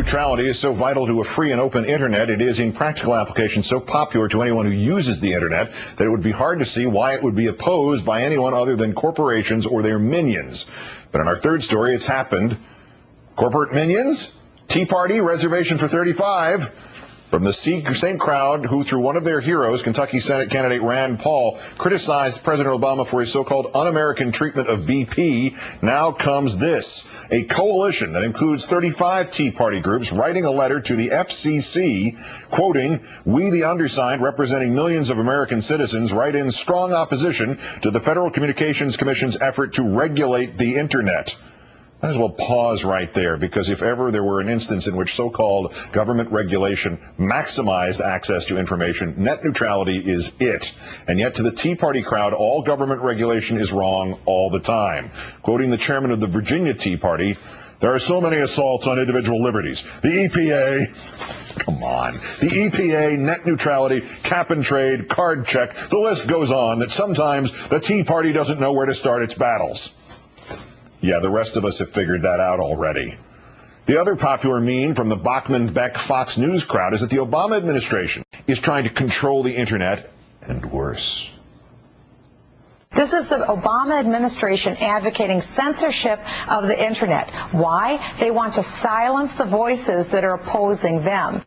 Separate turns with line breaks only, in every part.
neutrality is so vital to a free and open internet. It is in practical application so popular to anyone who uses the internet that it would be hard to see why it would be opposed by anyone other than corporations or their minions. But in our third story, it's happened. Corporate minions? Tea Party, reservation for 35. From the same crowd who, through one of their heroes, Kentucky Senate candidate Rand Paul, criticized President Obama for his so-called un-American treatment of BP, now comes this. A coalition that includes 35 Tea Party groups writing a letter to the FCC, quoting, "We, the undersigned, representing millions of American citizens, write in strong opposition to the Federal Communications Commission's effort to regulate the Internet." Might as well pause right there, because if ever there were an instance in which so-called government regulation maximized access to information, net neutrality is it. And yet to the Tea Party crowd, all government regulation is wrong all the time. Quoting the chairman of the Virginia Tea Party, "There are so many assaults on individual liberties. The EPA, come on, the EPA, net neutrality, cap and trade, card check, the list goes on, that sometimes the Tea Party doesn't know where to start its battles." Yeah, the rest of us have figured that out already. The other popular meme from the Bachman-Beck Fox News crowd is that the Obama administration is trying to control the internet, and worse.
This is the Obama administration advocating censorship of the internet. Why? They want to silence the voices that are opposing them.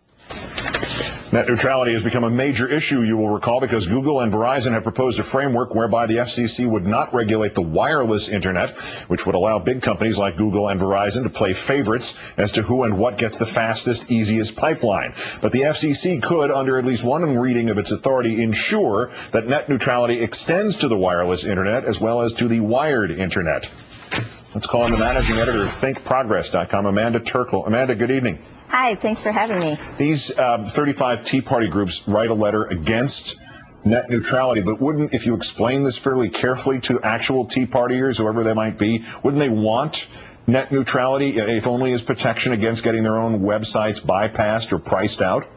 Net neutrality has become a major issue, you will recall, because Google and Verizon have proposed a framework whereby the FCC would not regulate the wireless internet, which would allow big companies like Google and Verizon to play favorites as to who and what gets the fastest, easiest pipeline. But the FCC could, under at least one reading of its authority, ensure that net neutrality extends to the wireless internet as well as to the wired internet. Let's call in the managing editor of ThinkProgress.com, Amanda Terkel. Amanda, good evening.
Hi, thanks for having me.
These 35 Tea Party groups write a letter against net neutrality, but wouldn't, if you explain this fairly carefully to actual Tea Partiers, whoever they might be, wouldn't they want net neutrality, if only as protection against getting their own websites bypassed or priced out?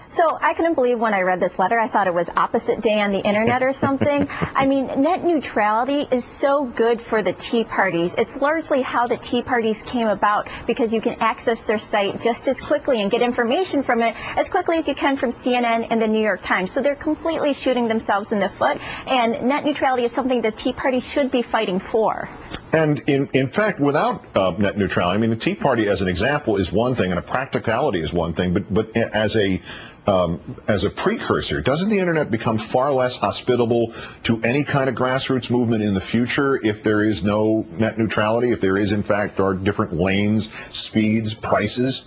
So I couldn't believe when I read this letter. I thought it was opposite day on the internet or something. I mean, net neutrality is so good for the Tea Parties. It's largely how the Tea Parties came about, because you can access their site just as quickly and get information from it as quickly as you can from CNN and the New York Times. So they're completely shooting themselves in the foot, and net neutrality is something the Tea Party should be fighting for.
And in fact, without net neutrality, I mean, the Tea Party as an example is one thing, and a practicality is one thing, but as a precursor, doesn't the internet become far less hospitable to any kind of grassroots movement in the future if there is no net neutrality, if there is, in fact, are different lanes, speeds, prices?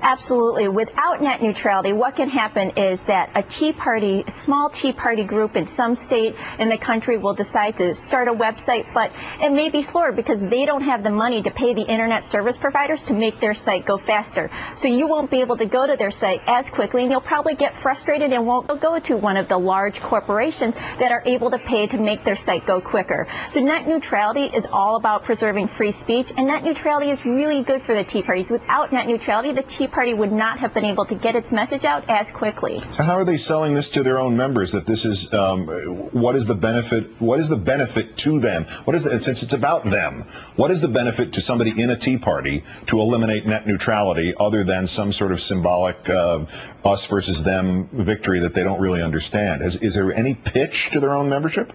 Absolutely. Without net neutrality, what can happen is that a small Tea Party group in some state in the country will decide to start a website, but it may be slower because they don't have the money to pay the internet service providers to make their site go faster. So you won't be able to go to their site as quickly, and you'll probably get frustrated and won't go to one of the large corporations that are able to pay to make their site go quicker. So net neutrality is all about preserving free speech, and net neutrality is really good for the Tea Parties. Without net neutrality, the Tea Party would not have been able to get its message out as quickly.
How are they selling this to their own members? That this is what is the benefit? What is the benefit to them? Since it's about them, what is the benefit to somebody in a Tea Party to eliminate net neutrality, other than some sort of symbolic us versus them victory that they don't really understand? Is there any pitch to their own membership?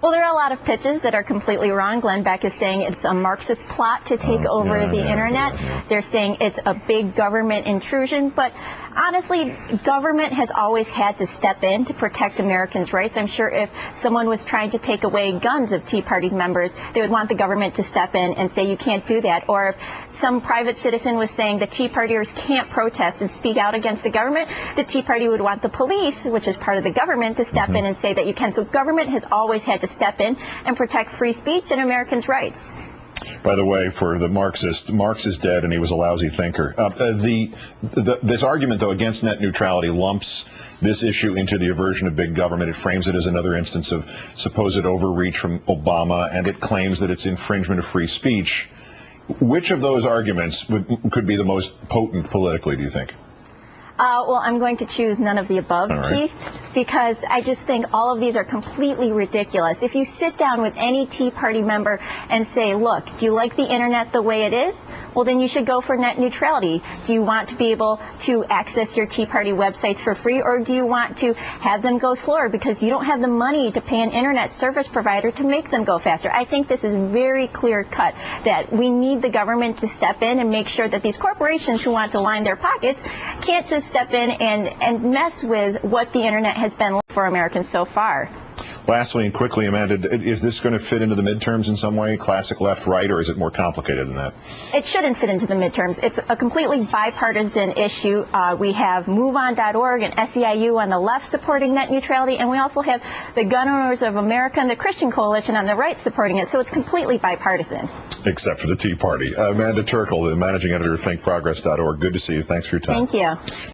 Well, there are a lot of pitches that are completely wrong. Glenn Beck is saying it's a Marxist plot to take over the internet. They're saying it's a big government intrusion, but honestly, government has always had to step in to protect Americans' rights. I'm sure if someone was trying to take away guns of Tea Party's members, they would want the government to step in and say you can't do that. Or if some private citizen was saying the Tea Partiers can't protest and speak out against the government, the Tea Party would want the police, which is part of the government, to step in and say that you can. So government has always had to step in and protect free speech and Americans' rights.
By the way, for the Marxist, Marx is dead and he was a lousy thinker. This argument, though, against net neutrality lumps this issue into the aversion of big government. It frames it as another instance of supposed overreach from Obama, and it claims that it's infringement of free speech. Which of those arguments could be the most potent politically, do you think?
Well, I'm going to choose none of the above, Keith, because I just think all of these are completely ridiculous. If you sit down with any Tea Party member and say, look, do you like the internet the way it is? well, then you should go for net neutrality. Do you want to be able to access your Tea Party websites for free, or do you want to have them go slower because you don't have the money to pay an internet service provider to make them go faster? I think this is very clear cut that we need the government to step in and make sure that these corporations who want to line their pockets can't just step in and mess with what the internet has been for Americans so far.
Lastly and quickly, Amanda, is this going to fit into the midterms in some way, classic left-right, or is it more complicated than that?
It shouldn't fit into the midterms. It's a completely bipartisan issue. We have MoveOn.org and SEIU on the left supporting net neutrality, and we also have the Gun Owners of America and the Christian Coalition on the right supporting it, so it's completely bipartisan. Except
for the Tea Party. Amanda Terkel, the managing editor of ThinkProgress.org. Good to see you. Thanks for your time.
Thank you.